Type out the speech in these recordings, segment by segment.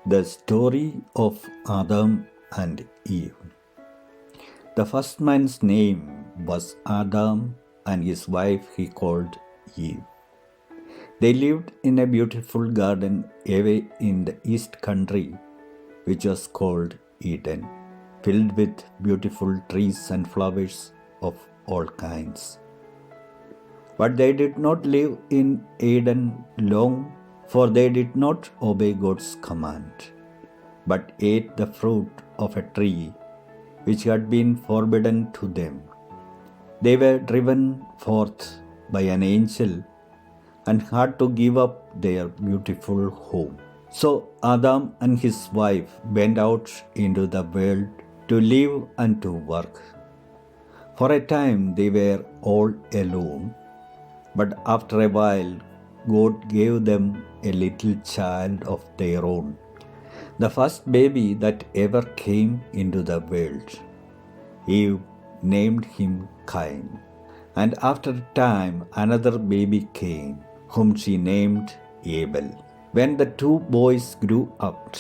The story of Adam and Eve. The first man's name was Adam, and his wife he called Eve. They lived in a beautiful garden away in the east country, which was called Eden, filled with beautiful trees and flowers of all kinds. But they did not live in Eden long, for they did not obey God's command, but ate the fruit of a tree which had been forbidden to them. They were driven forth by an angel and had to give up their beautiful home. So Adam and his wife went out into the world to live and to work. For a time they were all alone, but after a while God gave them a little child of their own, the first baby that ever came into the world. Eve named him Cain, and after a time another baby came, whom she named Abel. When the two boys grew up,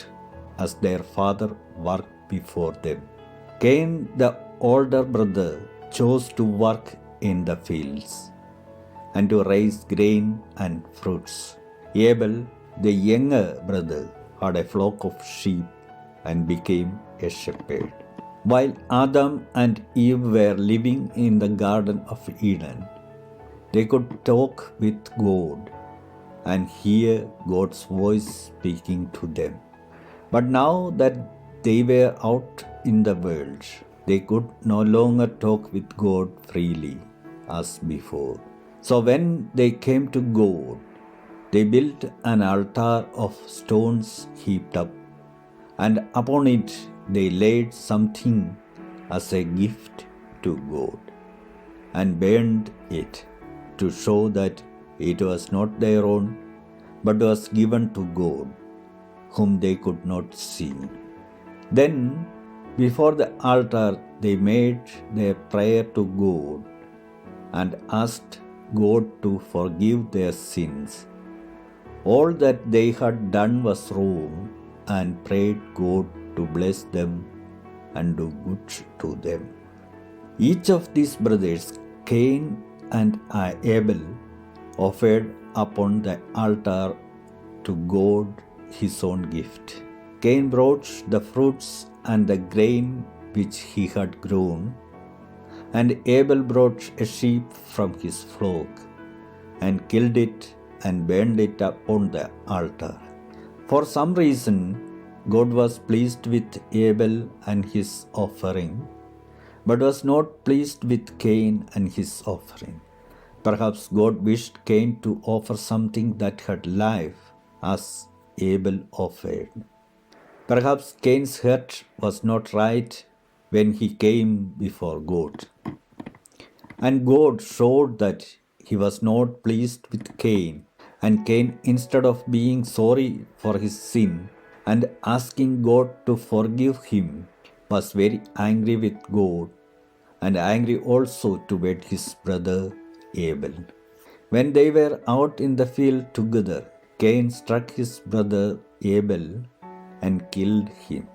as their father worked before them, Cain, the older brother, chose to work in the fields and to raise grain and fruits. Abel, the younger brother, had a flock of sheep and became a shepherd. While Adam and Eve were living in the Garden of Eden, they could talk with God and hear God's voice speaking to them. But now that they were out in the world, they could no longer talk with God freely as before. So when they came to God, they built an altar of stones heaped up, and upon it they laid something as a gift to God, and burned it to show that it was not their own, but was given to God, whom they could not see. Then, before the altar, they made their prayer to God and asked God to forgive their sins. All that they had done was wrong, and prayed God to bless them and do good to them. Each of these brothers, Cain and Abel, offered upon the altar to God his own gift. Cain brought the fruits and the grain which he had grown, and Abel brought a sheep from his flock and killed it and burned it upon the altar. For some reason, God was pleased with Abel and his offering, but was not pleased with Cain and his offering. Perhaps God wished Cain to offer something that had life, as Abel offered. Perhaps Cain's heart was not right when he came before God. And God showed that he was not pleased with Cain. And Cain, instead of being sorry for his sin and asking God to forgive him, was very angry with God and angry also toward his brother Abel. When they were out in the field together, Cain struck his brother Abel and killed him.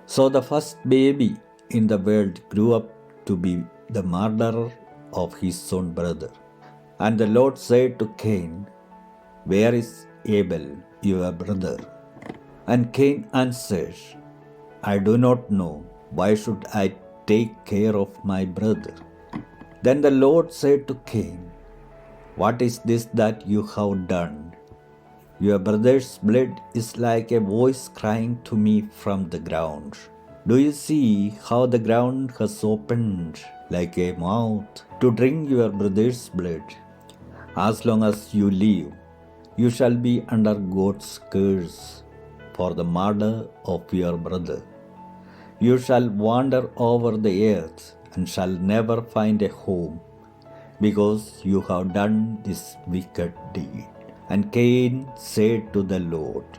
So the first baby in the world grew up to be the murderer of his own brother. And the Lord said to Cain, "Where is Abel, your brother?" And Cain answered, "I do not know. Why should I take care of my brother?" Then the Lord said to Cain, "What is this that you have done? Your brother's blood is like a voice crying to me from the ground. Do you see how the ground has opened like a mouth to drink your brother's blood? As long as you live, you shall be under God's curse for the murder of your brother. You shall wander over the earth and shall never find a home, because you have done this wicked deed." And Cain said to the Lord,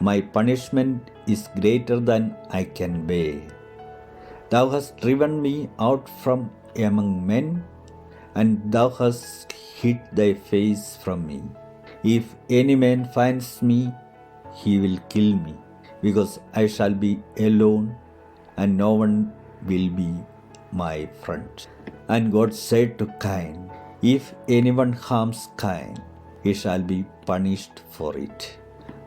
"My punishment is greater than I can bear. Thou hast driven me out from among men, and thou hast hid thy face from me. If any man finds me, he will kill me. because I shall be alone and no one will be my friend. And God said to Cain, if anyone harms Cain, he shall be punished for it.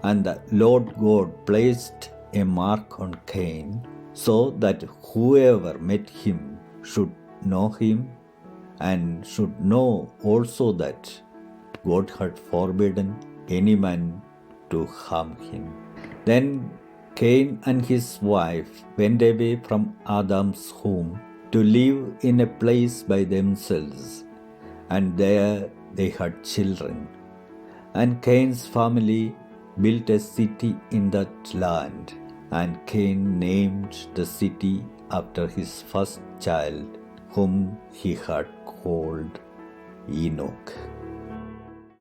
And the Lord God placed a mark on Cain, so that whoever met him should know him and should know also that God had forbidden any man to harm him. Then Cain and his wife went away from Adam's home to live in a place by themselves, and there they had children. And Cain's family built a city in that land, and Cain named the city after his first child, whom he had called Enoch.